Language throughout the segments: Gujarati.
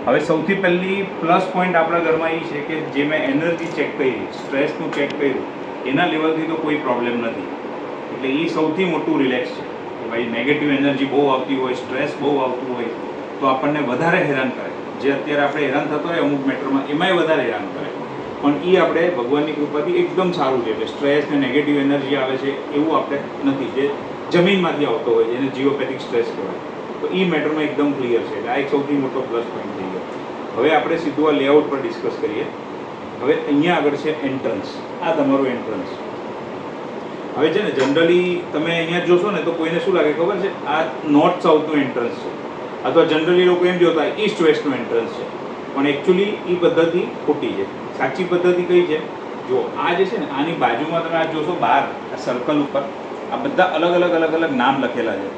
હવે સૌથી પહેલી પ્લસ પોઈન્ટ આપણા ઘરમાં એ છે કે જે મેં એનર્જી ચેક કરી, સ્ટ્રેસનું ચેક કર્યું, એના લેવલથી તો કોઈ પ્રોબ્લેમ નથી. એટલે એ સૌથી મોટું રિલેક્સ છે કે ભાઈ નેગેટિવ એનર્જી બહુ આવતી હોય, સ્ટ્રેસ બહુ આવતું હોય તો આપણને વધારે હેરાન કરે. જે અત્યારે આપણે હેરાન થતો હોય અમુક મેટરમાં, એમાંય વધારે હેરાન કરે. પણ એ આપણે ભગવાનની કૃપાથી એકદમ સારું છે. એટલે સ્ટ્રેસ ને નેગેટિવ એનર્જી આવે છે એવું આપણે નથી. જે જમીનમાંથી આવતો હોય જેને જીઓપેથિક સ્ટ્રેસ કહેવાય, તો એ મેટરમાં એકદમ ક્લિયર છે. એટલે આ એક સૌથી મોટો પ્લસ પોઈન્ટ થઈ ગયો. હવે આપણે સીધું આ લેઆઉટ પર ડિસ્કસ કરીએ. હવે અહીંયા આગળ છે એન્ટ્રન્સ. આ તમારું એન્ટ્રન્સ. હવે છે ને જનરલી તમે અહીંયા જોશો ને તો કોઈને શું લાગે ખબર છે, આ નોર્થ સાઉથનું એન્ટ્રન્સ છે, અથવા જનરલી લોકો એમ જોતા ઈસ્ટ વેસ્ટનું એન્ટ્રન્સ છે. પણ એકચ્યુઅલી એ પદ્ધતિ ખોટી છે. સાચી પદ્ધતિ કઈ છે? જો આ જે છે ને આની બાજુમાં તમે આ જોશો બહાર આ સર્કલ ઉપર આ બધા અલગ અલગ અલગ અલગ નામ લખેલા છે.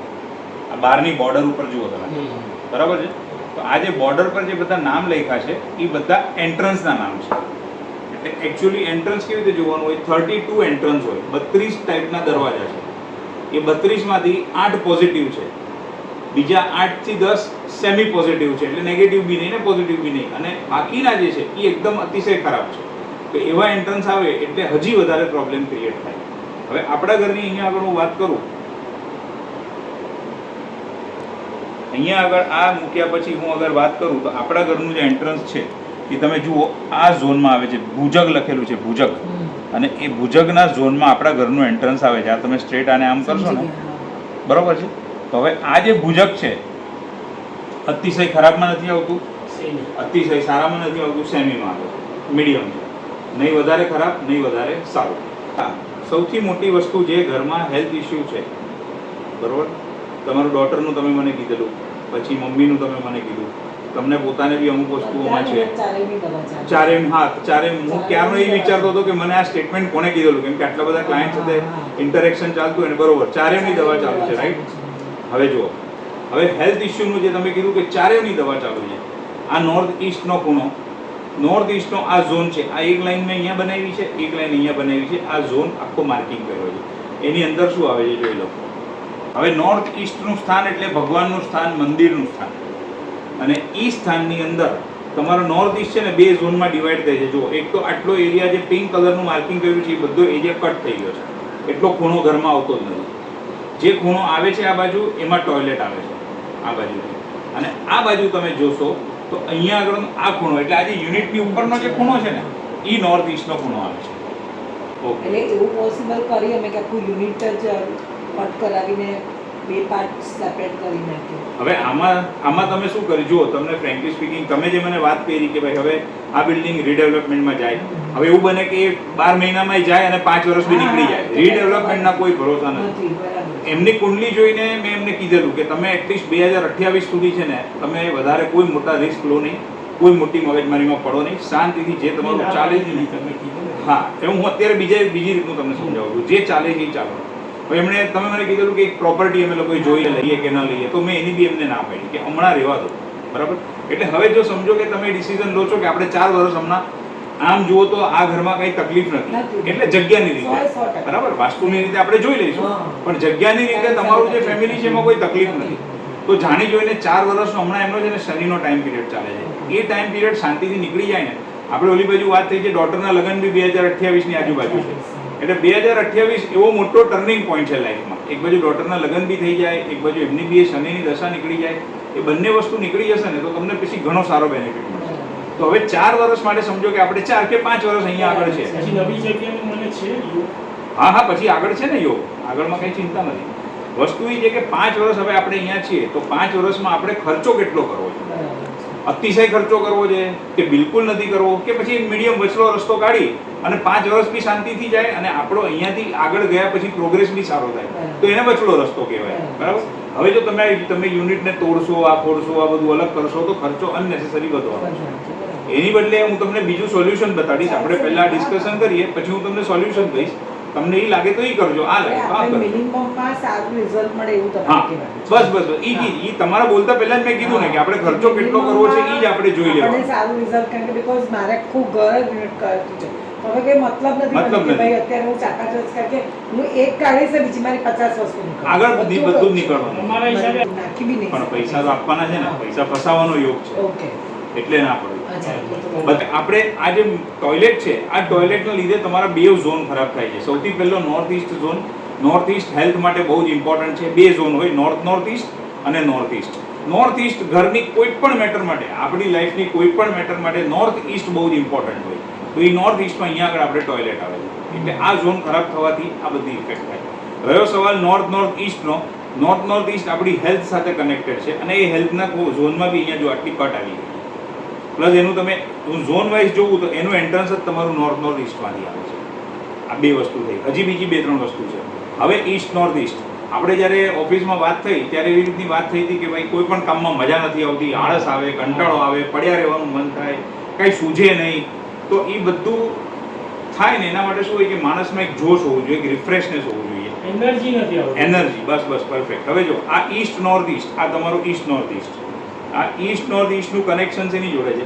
આ બહારની બોર્ડર ઉપર જુઓ તમે, બરાબર છે? તો આ જે બોર્ડર પર જે બધા નામ લખ્યા છે એ બધા એન્ટ્રન્સના નામ છે. એટલે એકચ્યુઅલી એન્ટ્રન્સ કેવી રીતે જોવાનું હોય? 32 એન્ટ્રન્સ હોય, 32 ટાઈપના દરવાજા છે. એ 32માંથી 8 પોઝિટિવ છે, બીજા 8 થી 10 સેમી પોઝિટિવ છે, એટલે નેગેટિવ બી નહીં ને પોઝિટિવ બી નહીં, અને બાકીના જે છે એ એકદમ અતિશય ખરાબ છે. તો એવા એન્ટ્રન્સ આવે એટલે હજી વધારે પ્રોબ્લેમ ક્રિએટ થાય. હવે આપણા ઘરની અહીંયા આગળ હું વાત કરું, અહીંયા આગળ આ મૂક્યા પછી હું અગર વાત કરું તો આપણા ઘરનું જે એન્ટ્રન્સ છે એ તમે જુઓ આ ઝોનમાં આવે છે. ભુજગ લખેલું છે, ભુજગ. અને એ ભુજગના ઝોનમાં આપણા ઘરનું એન્ટ્રન્સ આવે છે. આ તમે સ્ટ્રેટ આને આમ કરશો ને, બરોબર છે? તો હવે આ જે ભુજગ છે અતિશય ખરાબમાં નથી આવતું, અતિશય સારામાં નથી આવતું, સેમીમાં આવે છે, મીડિયમ છે. નહીં વધારે ખરાબ, નહીં વધારે સારું. હા, સૌથી મોટી વસ્તુ જે ઘરમાં હેલ્થ ઇસ્યુ છે, બરોબર, તમારું ડોટરનું તમે મને કીધેલું, પછી મમ્મીનું તમે મને કીધું, તમને પોતાને બી અમુક વસ્તુઓમાં છે ચારે. હા, ચારે. હું ક્યારનો એ વિચારતો હતો કે મને આ સ્ટેટમેન્ટ કોને કીધેલું, કેમ કે આટલા બધા ક્લાયન્ટ સાથે ઇન્ટરેક્શન ચાલતું હોય ને, બરોબર, ચારેની દવા ચાલુ છે, રાઈટ? હવે જુઓ, હવે હેલ્થ ઇસ્યુનું જે તમે કીધું કે ચારેની દવા ચાલુ છે, આ નોર્થ ઈસ્ટનો ખૂણો, નોર્થ ઈસ્ટનો આ ઝોન છે, આ એક લાઈન મેં અહીંયા બનાવી છે, એક લાઈન અહીંયા બનાવી છે, આ ઝોન આખો માર્કિંગ કર્યો છે. એની અંદર શું આવે છે જોઈ લો. હવે નોર્થ ઈસ્ટનું સ્થાન એટલે ભગવાનનું સ્થાન, મંદિરનું સ્થાન. અને એ સ્થાનની અંદર તમારો નોર્થ ઈસ્ટ છે ને બે ઝોનમાં ડિવાઈડ થાય છે. જો એક તો આટલો એરિયા જે પિંક કલરનું માર્કિંગ કર્યું છે એ બધો એરિયા કટ થઈ ગયો છે. એટલો ખૂણો ઘરમાં આવતો જ નથી. જે ખૂણો આવે છે આ બાજુ, એમાં ટોયલેટ આવે છે આ બાજુ. અને આ બાજુ તમે જોશો તો અહીંયા આગળ આ ખૂણો, એટલે આ જે યુનિટની ઉપરનો જે ખૂણો છે ને એ નોર્થ ઈસ્ટનો ખૂણો આવે છે. ઓકે, એટલે એવું પોસિબલ કરી અમે કે આખું યુનિટ જ કટ કરાવીને બે પાર્ટ સેપરેટ કરી નાખ્યું. હવે આમાં તમે શું કરી જુઓ, તમને ફ્રેન્કલી સ્પીકિંગ, તમે જે મને વાત કરી કે ભાઈ હવે આ બિલ્ડિંગ રીડેવલપમેન્ટમાં જાય, હવે એવું બને કે 12 મહિનામાં જાય અને 5 વર્ષ બી નીકળી જાય. રીડેવલપમેન્ટના કોઈ ભરોસા નથી. એમની કુંડલી જોઈને મેં એમને કીધેલું કે તમે એટલીસ્ટ 2028 સુધી છે ને તમે વધારે કોઈ મોટા રિસ્ક લો નહીં, કોઈ મોટી મગજમારીમાં પડો નહીં, શાંતિથી જે તમારું ચાલે છે. હા, હું અત્યારે બીજી રીતનું તમને સમજાવું છું, જે ચાલે છે એ ચાલો. એમણે તમે મને કીધેલું કે એક પ્રોપર્ટી અમે લોકો જોઈએ લઈએ કે ન લઈએ, તો મેં એની બી એમને ના પાડી કે હમણાં રહેવા દો, બરાબર? એટલે હવે જો સમજો કે તમે ડિસિઝન લો છો કે આપણે 4 વર્ષ હમણાં આમ જુઓ તો આ ઘરમાં કઈ તકલીફ નથી, એટલે જગ્યાની રીતે, બરાબર, વાસ્તુની રીતે આપણે જોઈ લઈશું, પણ જગ્યાની રીતે તમારું જે ફેમિલી છે એમાં કોઈ તકલીફ નથી. તો જાણી જોઈને 4 વર્ષનો હમણાં એમનો છે ને શનિનો ટાઈમ પીરિયડ ચાલે છે, એ ટાઈમ પીરિયડ શાંતિથી નીકળી જાય ને. આપણે ઓલી બાજુ વાત થઈ છે ડોટરના લગ્ન બી 2028ની આજુબાજુ છે. એટલે 2028 એવો મોટો ટર્નિંગ પોઈન્ટ છે લાઈફમાં. એક બાજુ ડોટરના લગ્ન બી થઈ જાય, એક બાજુ એમની બી શનિની દશા નીકળી જાય. એ બંને વસ્તુ નીકળી જશે ને તો તમને પછી ઘણો સારો બેનિફિટ મળશે. તો હવે 4 વર્ષ માટે સમજો કે આપણે 4 કે 5 વર્ષ અહીંયા આગળ છે. હા, પછી આગળ છે ને યોગ, આગળમાં કઈ ચિંતા નથી. વસ્તુ એ છે કે 5 વર્ષ હવે આપણે અહીંયા છીએ તો 5 વર્ષમાં આપણે ખર્ચો કેટલો કરવો છે? અતિશય ખર્ચો કરવો છે કે બિલકુલ નથી કરવો, કે પછી મીડિયમ વચલો રસ્તો કાઢી અને 5 વર્ષ બી શાંતિથી જાય અને આપણો અહીંયાથી આગળ ગયા પછી પ્રોગ્રેસ બી સારો થાય, તો એને વચલો રસ્તો કહેવાય, બરાબર? હવે જો તમે યુનિટને તોડશો, આ ફોડશો, આ બધું અલગ કરશો તો ખર્ચો અનનેસેસરી વધવાનો છે. એની બદલે હું તમને બીજું સોલ્યુશન બતાડીશ. આપણે પહેલા ડિસ્કશન કરીએ પછી હું તમને સોલ્યુશન કહીશ. તમને એ લાગે તો એ કરજો, આ લાગે તો આ કરજો. મિનિમમમાં સારું રિઝલ્ટ મળે એવું તમે કહેવાય. બસ ઈ તમારા બોલતા પહેલા જ મેં કીધું ને કે આપણે ખર્ચો કેટલો કરવો છે એ જ આપણે જોઈ લેવાનું. આપણે સારું રિઝલ્ટ, કારણ કે બીકોઝ મારે ખૂબ ઘર યુનિટ કરતું છે, હવે કઈ મતલબ નથી કે ભાઈ અત્યારે હું 4-5 વર્ષ કારણ કે હું એક કાઢીશ બીજી મારી 50 વસ્તુ આગળ બધું જ નીકળવાનું. નાખી બી નહીં, પણ પૈસા તો આપવાના છે ને, પૈસા ફસાવાનો યોગ છે. ઓકે, એટલે ના પડે. અચ્છા બટ આપણે આ જે ટોયલેટ છે આ ટોયલેટના લીધે તમારા બે ઝોન ખરાબ થાય છે. સૌથી પહેલો north East zone. North East health માટે બહુ જ ઇમ્પોર્ટન્ટ છે. બે ઝોન હોય, નોર્થ ઈસ્ટ અને નોર્થ ઈસ્ટ. નોર્થ ઈસ્ટ ઘરની કોઈ પણ મેટર માટે, આપણી લાઈફની કોઈ પણ મેટર માટે નોર્થ ઈસ્ટ બહુ જ ઇમ્પોર્ટન્ટ હોય. તો એ નોર્થ ઈસ્ટમાં અહીંયા આગળ આપણે ટોયલેટ આવે છે એટલે આ ઝોન ખરાબ થવાથી આ બધી ઇફેક્ટ થાય. રહ્યો સવાલ નોર્થ ઈસ્ટનો. નોર્થ ઈસ્ટ આપણી હેલ્થ સાથે કનેક્ટેડ છે અને એ હેલ્થના ઝોનમાં બી અહીંયા જો આટલી કટ આવી ગઈ. પ્લસ એનું તમે ઝોન વાઇઝ જોવું તો એનું એન્ટ્રન્સ જ તમારું નોર્થ ઈસ્ટમાંથી આવે છે. આ બે વસ્તુ થઈ. હજી બીજી બે ત્રણ વસ્તુ છે. હવે ઈસ્ટ નોર્થ ઈસ્ટ આપણે જ્યારે ઓફિસમાં વાત થઈ ત્યારે એવી રીતની વાત થઈ હતી કે ભાઈ કોઈ પણ કામમાં મજા નથી આવતી, આળસ આવે, કંટાળો આવે, પડ્યા રહેવાનું મન થાય, કાંઈ સૂઝે નહીં. તો એ બધું થાય ને એના માટે શું હોય કે માણસમાં એક જોશ હોવું જોઈએ, એક રિફ્રેશનેસ હોવું જોઈએ, એનર્જી નથી આવતી. એનર્જી. બસ પરફેક્ટ. હવે જો આ ઈસ્ટ નોર્થ ઈસ્ટ, આ તમારું ઈસ્ટ નોર્થ ઈસ્ટ. આ ઈસ્ટ નોર્થ ઈસ્ટનું કનેક્શન શેની જોડે છે?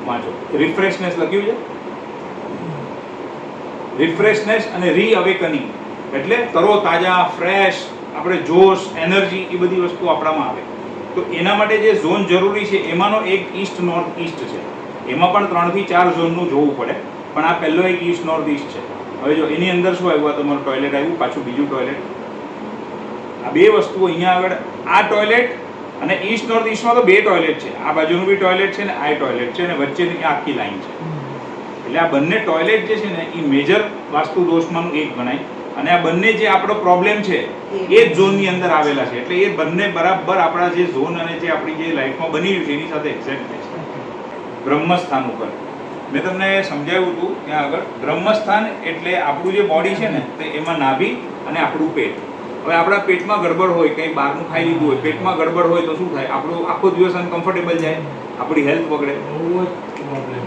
વાંચો. રિફ્રેશનેસ લખ્યું છે. રિફ્રેશનેસ અને રીઅવેકનિંગ એટલે તરો તાજા, ફ્રેશ, આપણે જોશ, એનર્જી, એ બધી વસ્તુ આપણામાં આવે. તો એના માટે જે ઝોન જરૂરી છે એમાંનો એક ઈસ્ટ નોર્થ ઈસ્ટ છે. એમાં પણ 3 થી 4 ઝોનનું જોવું પડે, પણ આ પહેલો એક ઈસ્ટ નોર્થ ઈસ્ટ છે. હવે જો એની અંદર શું આવ્યું? આ તમારું ટોયલેટ આવ્યું, પાછું બીજું ટોયલેટ. આ બે વસ્તુ અહીંયા આગળ, આ ટોયલેટ અને ઈસ્ટ નોર્થ ઈસ્ટમાં તો બે ટોયલેટ છે. આ બાજુનું બી ટોયલેટ છે ને આ ટોયલેટ છે અને વચ્ચેની આખી લાઈન છે. એટલે આ બંને ટોયલેટ જે છે ને એ મેજર વાસ્તુ દોષમાંનું એક ગણાય અને આ બંને જે આપણો પ્રોબ્લેમ છે એ જ ઝોનની અંદર આવેલા છે. એટલે એ બંને બરાબર આપણા જે ઝોન અને જે આપણી જે લાઈફમાં બની રહ્યું છે એની સાથે એક્ઝેક્ટ થાય છે. બ્રહ્મસ્થાન ઉપર મેં તમને સમજાવ્યું હતું ત્યાં આગળ. બ્રહ્મસ્થાન એટલે આપણું જે બોડી છે ને તે એમાં નાભી અને આપણું પેટ. હવે આપણા પેટમાં ગડબડ હોય, કંઈ બહારનું ખાઈ લીધું હોય, પેટમાં ગડબડ હોય તો શું થાય? આપણું આખો દિવસ અનકમ્ફર્ટેબલ જાય, આપણી હેલ્થ બગડે. બહુ જ પ્રોબ્લેમ.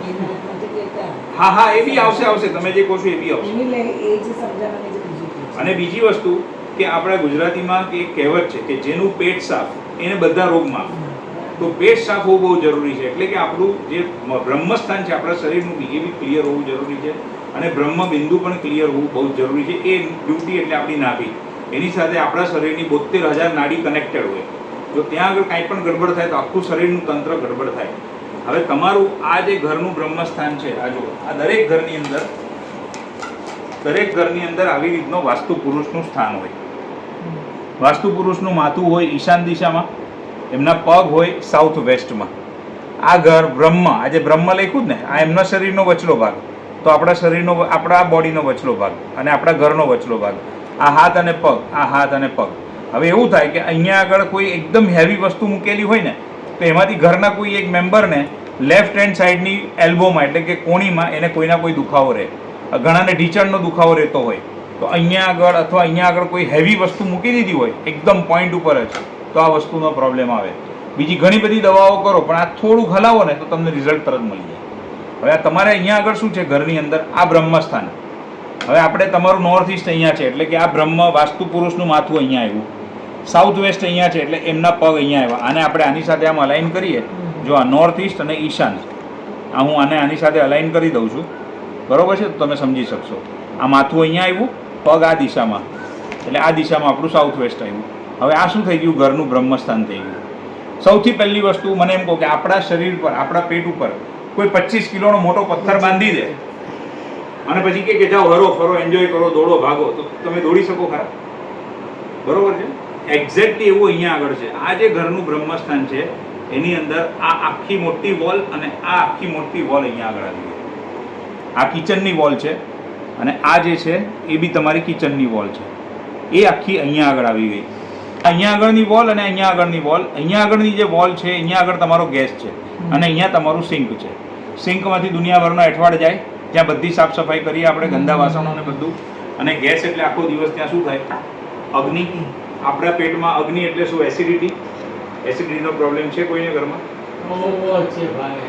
હા એ બી આવશે. તમે જે કહો છો એ બી આવશે. અને બીજી વસ્તુ કે આપણા ગુજરાતીમાં કે એક કહેવત છે કે જેનું પેટ સાફ એને બધા રોગ માફ. તો પેટ સાફ હોવું બહુ જરૂરી છે. એટલે કે આપણું જે બ્રહ્મસ્થાન છે આપણા શરીરનું બી એ બી ક્લિયર હોવું જરૂરી છે અને બ્રહ્મ બિંદુ પણ ક્લિયર હોવું બહુ જરૂરી છે. એ ડ્યુટી એટલે આપણી નાભી. એની સાથે આપણા શરીરની 72,000 નાડી કનેક્ટેડ હોય. જો ત્યાં આગળ કાંઈ પણ ગડબડ થાય તો આખું શરીરનું તંત્ર ગડબડ થાય. હવે તમારું આ જે ઘરનું બ્રહ્મસ્થાન છે, આ જો આ દરેક ઘરની અંદર આવી રીતનો વાસ્તુ પુરુષનું સ્થાન હોય. વાસ્તુ પુરુષનું માથું હોય ઈશાન દિશામાં, એમના પગ હોય સાઉથ વેસ્ટમાં. આ ઘર બ્રહ્મ, આ જે બ્રહ્મ લખ્યું જ ને, આ એમના શરીરનો વચલો ભાગ. તો આપણા શરીરનો, આપણા બોડીનો વચલો ભાગ અને આપણા ઘરનો વચલો ભાગ. આ હાથ અને પગ, આ હાથ અને પગ. હવે એવું થાય કે અહીંયા આગળ કોઈ એકદમ હેવી વસ્તુ મૂકેલી હોય ને તો એમાંથી ઘરના કોઈ એક મેમ્બરને લેફ્ટ હેન્ડ સાઈડની એલ્બોમાં એટલે કે કોણીમાં એને કોઈના કોઈ દુખાવો રહે. ઘણાને ઢીચણનો દુખાવો રહેતો હોય તો અહીંયા આગળ અથવા અહીંયા આગળ કોઈ હેવી વસ્તુ મૂકી દીધી હોય એકદમ પોઈન્ટ ઉપર જ તો આ વસ્તુનો પ્રોબ્લેમ આવે. બીજી ઘણી બધી દવાઓ કરો પણ આ થોડુંક હલાવો ને તો તમને રિઝલ્ટ તરત મળી જાય. હવે આ તમારે અહીંયા આગળ શું છે? ઘરની અંદર આ બ્રહ્મસ્થાન. હવે આપણે તમારું નોર્થ ઈસ્ટ અહીંયા છે એટલે કે આ બ્રહ્મ વાસ્તુ પુરુષનું માથું અહીંયા આવ્યું. સાઉથ વેસ્ટ અહીંયા છે એટલે એમના પગ અહીંયા આવ્યા. આને આપણે આની સાથે આમ અલાઈન કરીએ. જો આ નોર્થ ઈસ્ટ અને ઈશાન, આ હું આની સાથે અલાઈન કરી દઉં છું, બરોબર છે? તો તમે સમજી શકશો. આ માથું અહીંયા આવ્યું, પગ આ દિશામાં, એટલે આ દિશામાં આપણું સાઉથ વેસ્ટ આવ્યું. હવે આ શું થઈ ગયું? ઘરનું બ્રહ્મસ્થાન થઈ ગયું. સૌથી પહેલી વસ્તુ મને એમ કહો કે આપણા શરીર પર, આપણા પેટ ઉપર કોઈ 25 કિલોનો મોટો પથ્થર બાંધી દે અને પછી કે જાઓ હરો ફરો, એન્જોય કરો, દોડો ભાગો, તો તમે દોડી શકો ખરા? બરોબર છે? એક્ઝેક્ટલી એવું અહીંયા આગળ છે. આ જે ઘરનું બ્રહ્મસ્થાન છે એની અંદર આ આખી મોટી વોલ અને આ આખી મોટી વોલ અહીંયા આગળ આવી ગઈ. આ કિચનની વોલ છે અને આ જે છે એ બી તમારી કિચનની વોલ છે. એ આખી અહીંયા આગળ આવી ગઈ. અહીંયા આગળની વોલ અને અહીંયા આગળની વોલ. અહીંયા આગળની જે વોલ છે અહીંયા આગળ તમારો ગેસ છે અને અહીંયા તમારું સિંક છે. સિંકમાંથી દુનિયાભરનો એઠવાડ જાય, ત્યાં બધી સાફ સફાઈ કરીએ આપણે, ગંદા વાસણો ને બધું. અને ગેસ એટલે આખો દિવસ ત્યાં શું થાય? અગ્નિ. આપણા પેટમાં અગ્નિ એટલે શું? એસિડિટી. એસિડિટીનો પ્રોબ્લેમ છે કોઈને ઘરમાં?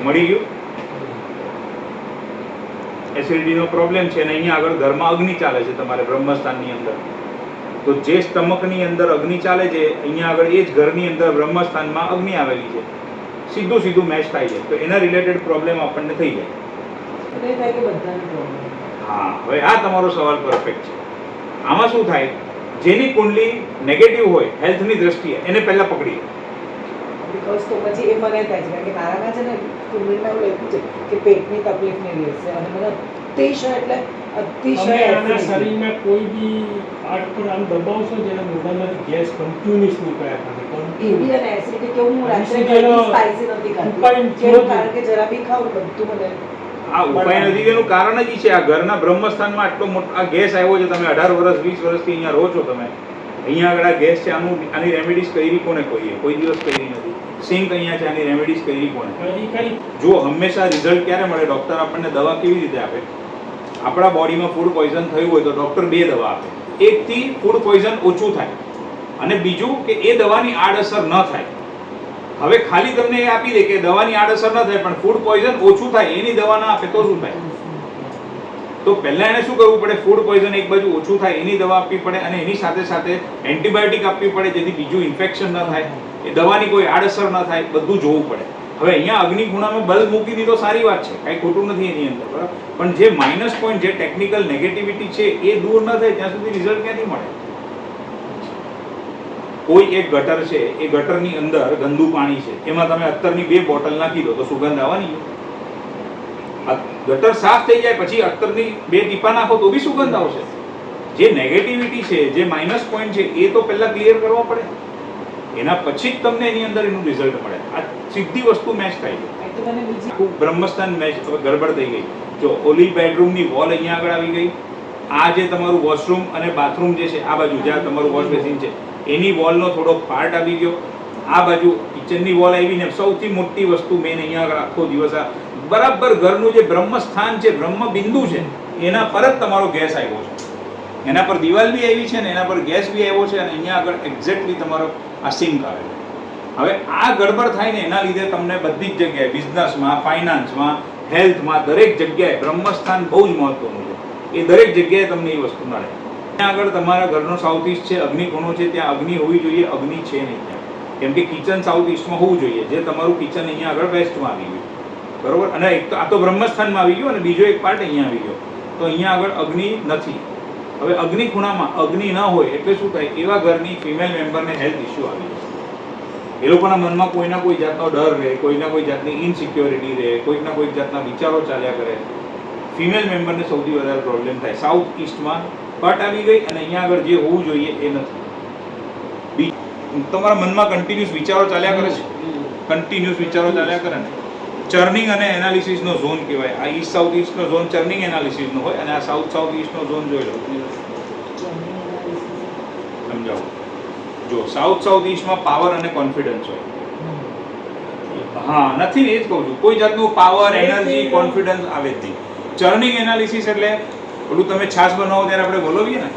મળી ગયું? એસિડિટીનો પ્રોબ્લેમ છે અને અહીંયા આગળ ઘરમાં અગ્નિ ચાલે છે તમારે બ્રહ્મસ્થાનની અંદર. તો જે સ્ટમકની અંદર અગ્નિ ચાલે છે અહીંયા આગળ એ જ ઘરની અંદર બ્રહ્મસ્થાનમાં અગ્નિ આવેલી છે. સીધું મેચ થાય છે. તો એના રિલેટેડ પ્રોબ્લેમ આપણને થઈ જાય. હા, હવે આ તમારો સવાલ પરફેક્ટ છે. આમાં શું થાય? જેની કુંડલી નેગેટિવ હોય હેલ્થની દ્રષ્ટિએ એને પહેલા પકડીએ. બસ તો પછી એ મને થાય છે કારણ કે મારામાં છે ને કુંડળીમાં એવું લખ્યું છે કે પેટની તકલીફ નહીં રહેશે અને મને અતિશય એટલે અતિશય તમે આના acidity. શરીરમાં કોઈ બી પાર્ટ પર આમ દબાવશો જેના મોઢામાંથી ગેસ કન્ટિન્યુઅસ નીકળ્યા કરે એવી અને એસિડિટી કે હું રાત્રે Acidity નો સ્પાઇસી નથી ઉપાય ખાતી જો કેમ? કારણ કે જરા બી ખાવું બધું મને આ ઉપાય નથી, એનું કારણ જ ઈ છે આ ઘરના બ્રહ્મસ્થાનમાં આટલો મોટો આ ગેસ આવ્યો છે. તમે 18 વર્ષ 20 વર્ષથી અહીંયા રહો છો, તમે અહીંયા આગળ આ ગેસ છે, આની રેમેડીઝ કરી કોને કોઈ દિવસ કરી નથી. સિંક અહીંયા છે, આની રેમેડીઝ કરી કોને? કરી જો હંમેશા રિઝલ્ટ ક્યારે મળે? ડોક્ટર આપણને દવા કેવી રીતે આપે? આપણા બોડીમાં ફૂડ પોઈઝન થયું હોય તો ડોક્ટર 2 દવા આપે. એકથી ફૂડ પોઈઝન ઓછું થાય અને બીજું કે એ દવાની આડઅસર ન થાય. હવે ખાલી તમને એ આપી દે કે દવાની આડઅસર ન થાય પણ ફૂડ પોઈઝન ઓછું થાય એની દવા ના આપે તો શું થાય? તો પહેલા એને શું કરવું પડે? ફૂડ પોઈઝન એક બાજુ ઓછું થાય એની દવા આપવી પડે અને એની સાથે સાથે એન્ટીબાયોટિક આપવી પડે જેથી બીજું ઇન્ફેક્શન ન થાય, એ દવાની કોઈ આડઅસર ન થાય, બધું જોવું પડે. હવે અહીંયા અગ્નિકુણામાં બલ્બ મૂકી દીધો, સારી વાત છે, કાંઈ ખોટું નથી એની અંદર, બરાબર, પણ જે માઇનસ પોઈન્ટ, જે ટેકનિકલ નેગેટિવિટી છે એ દૂર ન થાય ત્યાં સુધી રિઝલ્ટ ક્યાંથી મળે? કોઈ એક ગટર છે, એ ગટરની અંદર ગંદુ પાણી છે, એમાં તમે અત્તરની 2 બોટલ નાખી દો તો સુગંધ આવવાની છે. ગટર સાફ થઈ જાય પછી અત્તરની 2 ટીપા નાખો તો બી સુગંધ આવશે. જે નેગેટિવિટી છે, જે માઇનસ પોઈન્ટ છે એ તો પહેલા ક્લિયર કરવા પડે, એના પછી જ તમને એની અંદર એનું રિઝલ્ટ મળે. આ સીધી વસ્તુ મેચ થાય છે. એક તો મને બીજી આખું બ્રહ્મસ્થાન મેચ ગડબડ થઈ ગઈ. જો ઓલી બેડરૂમની વોલ અહીંયા આગળ આવી ગઈ, આ જે તમારું વોશરૂમ અને બાથરૂમ જે છે આ બાજુ જ્યાં તમારું વોશ બેસિન છે એની વોલનો થોડો પાર્ટ આવી ગયો, આ બાજુ કિચનની વોલ આવી ને સૌથી મોટી વસ્તુ મેન અહીંયા આગળ આખો દિવસ આ બરાબર ઘરનું જે બ્રહ્મસ્થાન છે, બ્રહ્મ બિંદુ છે એના પર જ તમારો ગેસ આવ્યો છે. એના પર દિવાલ બી આવી છે ને એના પર ગેસ બી આવ્યો છે અને અહીંયા આગળ એક્ઝેક્ટલી તમારો આ સિંક આવે છે. હવે આ ગડબડ થાય ને એના લીધે તમને બધી જ જગ્યાએ, બિઝનેસમાં, ફાઇનાન્સમાં, હેલ્થમાં, દરેક જગ્યાએ બ્રહ્મસ્થાન બહુ જ મહત્વનું છે. એ દરેક જગ્યાએ તમને એ વસ્તુ મળે. ત્યાં આગળ તમારા ઘરનો સાઉથ ઈસ્ટ છે, અગ્નિકોણો છે, ત્યાં અગ્નિ હોવી જોઈએ, અગ્નિ છે નહીં ત્યાં. કેમ કે કિચન સાઉથ ઈસ્ટમાં હોવું જોઈએ, જે તમારું કિચન અહીંયા આગળ વેસ્ટમાં આવી ગયું, બરોબર, અને એક તો આ તો બ્રહ્મસ્થાનમાં આવી ગયો અને બીજો એક પાર્ટ અહીંયા આવી ગયો, તો અહીંયા આગળ અગ્નિ નથી. હવે અગ્નિ ખૂણામાં અગ્નિ ન હોય એટલે શું થાય? એવા ઘરની ફિમેલ મેમ્બરને હેલ્થ ઇસ્યુ આવી જાય. એ લોકોના મનમાં કોઈના કોઈ જાતનો ડર રહે, કોઈના કોઈ જાતની ઇનસિક્યોરિટી રહે, કોઈકના કોઈક જાતના વિચારો ચાલ્યા કરે. ફિમેલ મેમ્બરને સૌથી વધારે પ્રોબ્લેમ થાય. સાઉથ ઈસ્ટમાં કટ આવી ગઈ અને અહીંયા આગળ જે હોવું જોઈએ એ નથી. તમારા મનમાં કન્ટિન્યુઅસ વિચારો ચાલ્યા કરે છે, કન્ટિન્યુઅસ વિચારો ચાલ્યા કરે ને. ચર્નિંગ અને એનાલિસિસનો ઝોન કહેવાય. આ ઈસ્ટ સાઉથ ઈસ્ટનો ઝોન ચર્નિંગ એનાલિસિસનો હોય અને આ સાઉથ સાઉથ ઈસ્ટનો ઝોન જોઈ લો, સમજાવો. જો સાઉથ સાઉથ ઈસ્ટમાં પાવર અને કોન્ફિડન્સ હોય. હા, નથી ને, એ જ કહું છું, કોઈ જાતનું પાવર, એનર્જી, કોન્ફિડન્સ આવે જ નહીં. ચર્નિંગ એનાલિસિસ એટલે ઓલું તમે છાશ બનાવો ત્યારે આપણે બોલાવીએ ને,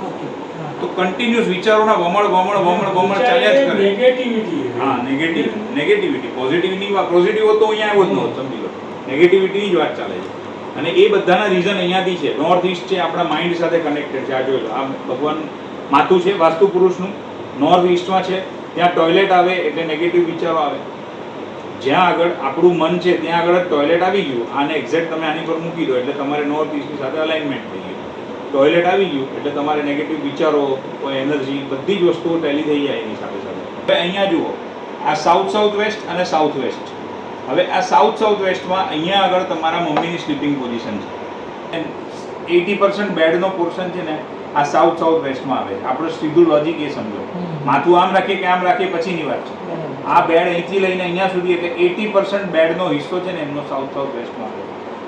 તો કન્ટિન્યુઅસ વિચારોના વમળ ચાલ્યા જ કરે. નેગેટિવિટી. હા, નેગેટિવિટી. પોઝિટિવની પોઝિટિવ તો અહીંયા આવ્યો જ નહોતો, સમજી લો. નેગેટિવિટીની જ વાત ચાલે છે અને એ બધાના રીઝન અહીંયાથી છે. નોર્થ ઈસ્ટ છે, આપણા માઇન્ડ સાથે કનેક્ટેડ છે. આ જોઈ લો, આ ભગવાન માથું છે વાસ્તુ પુરુષનું, નોર્થ ઈસ્ટમાં છે, ત્યાં ટોયલેટ આવે એટલે નેગેટિવ વિચારો આવે. જ્યાં આગળ આપણું મન છે ત્યાં આગળ ટોયલેટ આવી ગયું, આને એક્ઝેક્ટ તમે આની પર મૂકી દો એટલે તમારે નોર્થ ઈસ્ટની સાથે અલાઇનમેન્ટ થઈ ગયું. ટોયલેટ આવી ગયું એટલે તમારે નેગેટિવ વિચારો, એનર્જી, બધી જ વસ્તુઓ ટેલી થઈ જાય એની સાથે સાથે. હવે અહીંયા જુઓ, આ સાઉથ સાઉથ વેસ્ટ અને સાઉથ વેસ્ટ. હવે આ સાઉથ સાઉથ વેસ્ટમાં અહીંયા આગળ તમારા મમ્મીની સ્લીપિંગ પોઝિશન છે. 80% બેડનો પોર્શન છે ને આ સાઉથ સાઉથ વેસ્ટમાં આવે છે. આપણું સીધું લોજિક એ સમજો, માથું આમ રાખીએ કે આમ રાખીએ પછીની વાત છે. આ બેડ અહીંથી લઈને અહીંયા સુધી એટલે 80% બેડનો હિસ્સો છે ને એમનો સાઉથ સાઉથ વેસ્ટમાં આવે.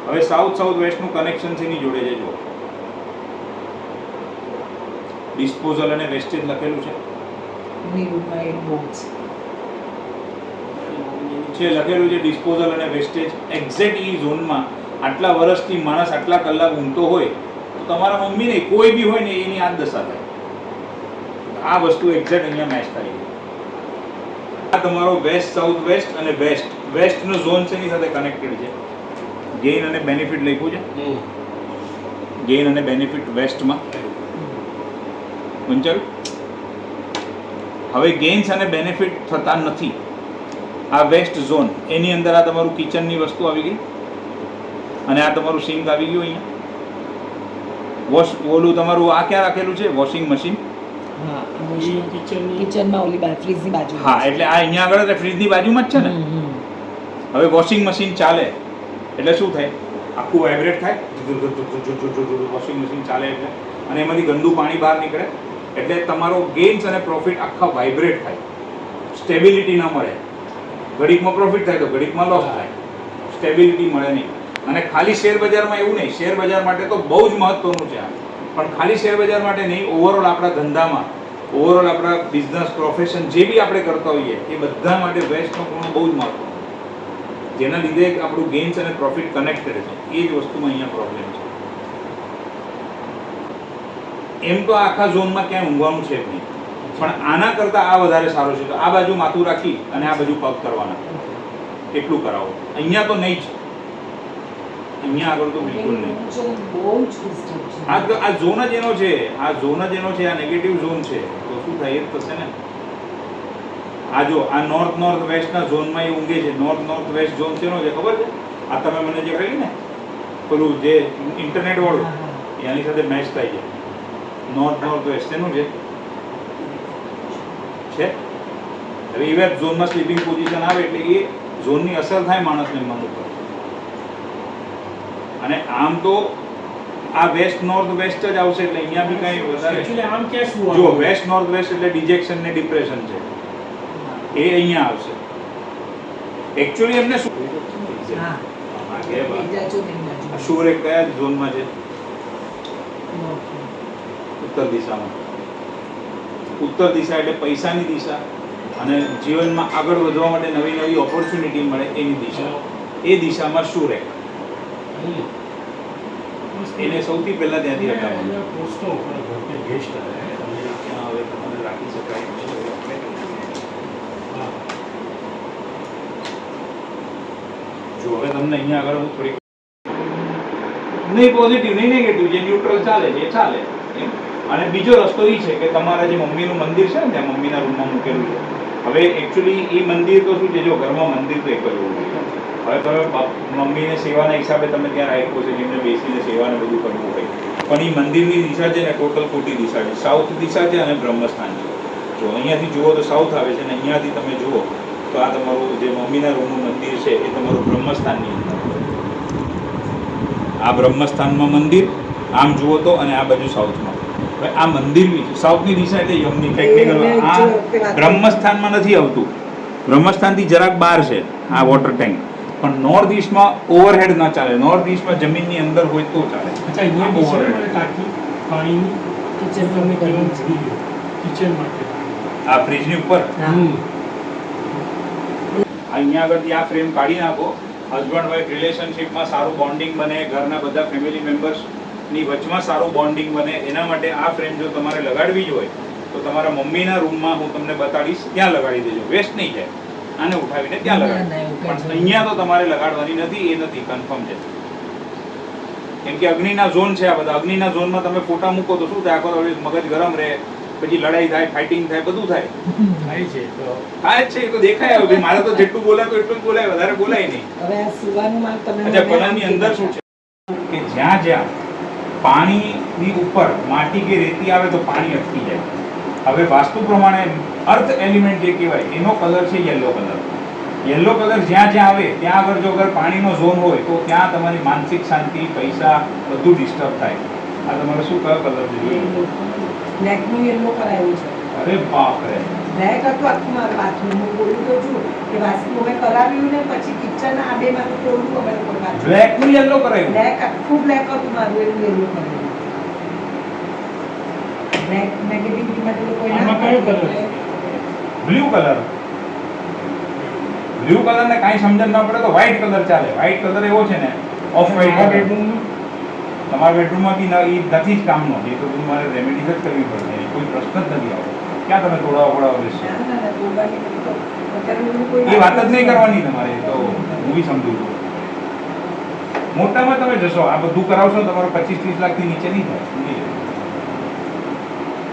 હવે સાઉથ સાઉથ વેસ્ટનું કનેક્શન છે એની જોડે છે. જુઓ, ડિસ્પોઝલ અને વેસ્ટેજ લખેલું છે, લખેલું છે ડિસ્પોઝલ અને વેસ્ટેજ. એક્ઝેક્ટ એ ઝોનમાં આટલા વર્ષથી માણસ આટલા કલાક ઊંઘતો હોય તો તમારા મમ્મી નહીં, કોઈ બી હોય ને એની આ દશા થાય. આ વસ્તુ એક્ઝેક્ટ અહીંયા મેચ થાય. આ તમારો વેસ્ટ, સાઉથ વેસ્ટ અને વેસ્ટનો ઝોન છે એની સાથે કનેક્ટેડ છે. ગેઇન અને બેનિફિટ લખ્યું છે, ગેઇન અને બેનિફિટ વેસ્ટમાં પંચાલ. હવે ગેઇન્સ અને બેનિફિટ થતા નથી. આ વેસ્ટ ઝોન એની અંદર આ તમારું કિચનની વસ્તુ આવી ગઈ અને આ તમારું સિંક આવી ગયું. અહીંયા ઓલું તમારું આ ક્યાં રાખેલું છે? Washing machine. હા એ કિચનની કિચનમાં ઓલી ફ્રીજની બાજુ હા એટલે આ અહીંયા આગળ ફ્રીજની બાજુમાં જ છે ને. હવે વોશિંગ મશીન ચાલે એટલે શું થાય, આખું વાઇબ્રેટ થાય, વોશિંગ મશીન ચાલે એટલે, અને એમાંથી ગંદુ પાણી બહાર નીકળે એટલે તમારો ગેઇન્સ અને પ્રોફિટ આખા વાઇબ્રેટ થાય, સ્ટેબિલિટી ન મળે. ઘડીકમાં પ્રોફિટ થાય તો ઘડીકમાં લોસ થાય, સ્ટેબિલિટી મળે નહીં. અને ખાલી શેર બજારમાં એવું નહીં, શેર બજાર માટે તો બહુ જ મહત્વનું છે આ, પણ ખાલી શેર બજાર માટે નહીં, ઓવરઓલ આપણા ધંધામાં, ઓવરઓલ આપણા બિઝનેસ પ્રોફેશન જે બી આપણે કરતા હોઈએ એ બધા માટે વેસ્ટનો ખૂણો બહુ જ મહત્વનો, જેના લીધે આપણું ગેઇન્સ અને પ્રોફિટ કનેક્ટેડ છે. એ જ વસ્તુમાં અહીંયા પ્રોબ્લેમ છે. એમ તો આખા ઝોનમાં ક્યાંય ઊંઘવાનું છે જ નહીં, પણ આના કરતાં આ વધારે સારું છે. તો આ બાજુ માથું રાખી અને આ બાજુ પગ કરવાના, એટલું કરાવો. અહીંયા તો નહીં જ, અહીંયા આગળ તો બિલકુલ નહીં. બહુ જ ડિસ્ટર્બ છે. આ ઝોન જ એનો છે, આ ઝોન જ એનો છે, આ નેગેટિવ ઝોન છે. તો શું થાય, એ જ થશે ને. આ જો આ નોર્થ વેસ્ટના ઝોનમાં એ ઊંઘે છે. નોર્થ વેસ્ટ ઝોન શેનો છે ખબર છે? આ તમે મને જે કહ્યું ને પેલું જે ઇન્ટરનેટ વાળું, એની સાથે મેચ થાય છે. નોર્થ વેસ્ટ શેનું છે? હવે એ ઝોનમાં સ્લીપિંગ પોઝિશન આવે એટલે એ ઝોનની અસર થાય માણસને મન ઉપર. અને આમ તો આ નોર્થ વેસ્ટ જ આવશે એટલે અહીંયા બી કઈ વધારે Actually આમ ક્યાં શું જો આવે? નોર્થ વેસ્ટ એટલે ડિજેક્શન ને ડિપ્રેશન છે, એ અહીંયા આવશે. એકચ્યુઅલી એમને શું હા બીજા જો નહીં બાજુ. શુર એક કયા ઝોનમાં છે? ઉત્તર દિશામાં. ઉત્તર દિશા એટલે પૈસાની દિશા અને જીવનમાં આગળ વધવા માટે નવી નવી ઓપોર્ચ્યુનિટી મળે એની દિશા. એ દિશામાં શું રહે એને સૌથી પહેલા ત્યાંથી હટાવવાનું. પોસ્ટો ઉપર ઘર पे गेस्ट आए हैं ત્યાં હવે તમારે રાખી શકાય છે. જો હવે તમને અહીંયા આગળ હું થોડીક નહીં પોઝિટિવ નહીં નેગેટિવ, જે ન્યુટ્રલ ચાલે છે એ ચાલે એમ. અને બીજો રસ્તો એ છે કે તમારા જે મમ્મીનું મંદિર છે ને ત્યાં મમ્મીના રૂમમાં મૂકેલું છે. હવે એકચ્યુઅલી એ મંદિર તો શું છે, જો ઘરમાં મંદિર તો એક જ હોવું જોઈએ. હવે તમે મમ્મીને સેવાના હિસાબે તમે ત્યાં રાખ્યો છે, જેમને બેસીને સેવાને બધું કરવું હોય, પણ એ મંદિરની દિશા છે ને ટોટલ ખોટી દિશા છે. સાઉથ દિશા છે અને બ્રહ્મસ્થાન છે. જો અહીંયાથી જુઓ તો સાઉથ આવે છે અને અહીંયાથી તમે જુઓ તો આ તમારું જે મમ્મીના રૂમનું મંદિર છે એ તમારું બ્રહ્મસ્થાનની અંદર. આ બ્રહ્મસ્થાનમાં મંદિર આમ જુઓ તો, અને આ બાજુ સાઉથમાં. હવે આ મંદિર બી સાઉથની દિશા એટલે યમની ટેકનિકલ. આ બ્રહ્મસ્થાનમાં નથી આવતું, બ્રહ્મસ્થાનથી જરાક બહાર છે આ વોટર ટેન્ક. પણ નોર્થ ઈસ્ટમાં ઓવરહેડ ના ચાલે, નોર્થ ઈસ્ટમાં જમીનની અંદર હોય તો ચાલે. અચ્છા અહીંયા ઓવરહેડ ટાંકી પાણીની કિચન તમને કેવું કિચન માટે આ ફ્રીજની ઉપર હમ. અહીંયા આગળથી આ ફ્રેમ કાઢી નાખો. હસબન્ડ વાઈફ રિલેશનશિપમાં સારું બોન્ડિંગ બને, ઘરના બધા ફેમિલી મેમ્બર્સની વચમાં સારું બોન્ડિંગ બને, એના માટે આ ફ્રેમ જો તમારે લગાડવી જ હોય તો તમારા મમ્મીના રૂમમાં હું તમને બતાડીશ, ત્યાં લગાડી દેજો, વેસ્ટ નહીં જાય. આને ઉઠાવીને ત્યાં લગાડી, પણ અહીંયા તો તમારે લગાડવાની નથી, એ નથી, કન્ફર્મ છે. કેમ કે અગ્નિના ઝોન છે આ બધા. અગ્નિના ઝોનમાં તમે ફોટા મૂકો તો શું થાય, આખો દિવસ મગજ ગરમ રહે, પછી લડાઈ થાય, ફાઇટિંગ થાય, બધું થાય. થાય છે તો થાય જ છે, એ તો દેખાય આવે. મારે તો જેટલું બોલાય તો એટલું જ બોલાય, વધારે બોલાય નહીં. હવે આ સુવાનું માં તમે અચ્છા, પલંગની અંદર શું છે કે જ્યાં જ્યાં પાણીની ઉપર માટી કે રેતી આવે તો પાણી અટકી જાય. હવે વાસ્તુ પ્રમાણે અર્થ એલિમેન્ટ જે કહેવાય એનો કલર છે યલો કલર. યલો કલર જ્યાં જ્યાં આવે ત્યાં આગળ જો અગર પાણીનો ઝોન હોય તો ત્યાં તમારી માનસિક શાંતિ, પૈસા બધું ડિસ્ટર્બ થાય. આ તમારે શું કયો કલર છે જોઈ? બ્લેકનું યલો કરાયું છે. અરે બાપ રે, બ્લેક હતું આખું મારું બાથરૂમ. હું બોલું તો છું કે વાસ્તુ મેં કરાવ્યું ને પછી કિચન આ બે માં થોડું ખબર પડવા. બ્લેક નું યલો કરાયું. બ્લેક આખું બ્લેક હતું મારું, એવું યલો કરાયું. બ્લેક નેગેટિવિટી માટે તો કોઈ આમાં કયો colour છે? Blue colour. બ્લુ કલર ને કાંઈ સમજણ ન પડે તો વ્હાઈટ કલર ચાલે. વ્હાઈટ કલર એવો છે ને ઓફ વ્હાઈટ આ કલર. બેડરૂમમાં તમારા બેડરૂમમાં બી એ નથી જ કામનો, એ તો તમારે રેમેડીઝ જ કરવી પડશે, એ કોઈ પ્રશ્ન જ નથી આવતો. ક્યાં તમે થોડા બેસશો? ના, ના, ના, બોલવાની નથી તો અત્યારે બધું કોઈ એ વાત જ નહીં કરવાની તમારે, તો હું બી સમજુ છું. મોટામાં તમે જશો, આ બધું કરાવશો તમારો 25-30 લાખથી નીચે નહીં થાય.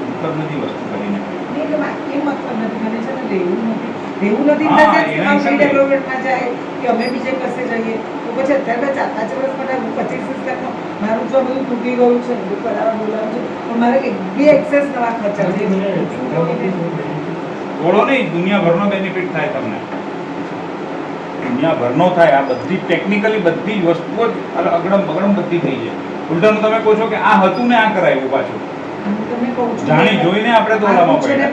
મતલબ નથી વસ્તુ કરીને. નહીં, એટલે બાકી એ મતલબ નથી. મને છે ને રહેવું નથી. એવું નથી હા, થશે કે એના અમે હિસાબે. ડેવલપમેન્ટમાં જાય કે અમે બીજે કશે જઈએ તો પછી અત્યારે 4-5 વર્ષ માટે હું 25 લાખમાં મારું જો બધું તૂટી ગયું છે ને બધું કરાવવા બોલાવું છું તો મારે એક બી એક્સેસ નવા ખર્ચા છે થોડો નહીં, દુનિયાભરનો બેનિફિટ થાય તમને, દુનિયાભરનો થાય. આ બધી ટેકનિકલી બધી જ વસ્તુઓ જ અગડમ બગડમ બધી થઈ જાય. ઉલટાનું તમે કહો છો કે આ હતું ને આ કરાયું પાછું, હું તમને કહું છું જાણી જોઈને આપણે તો ઓલામાં પડ્યા.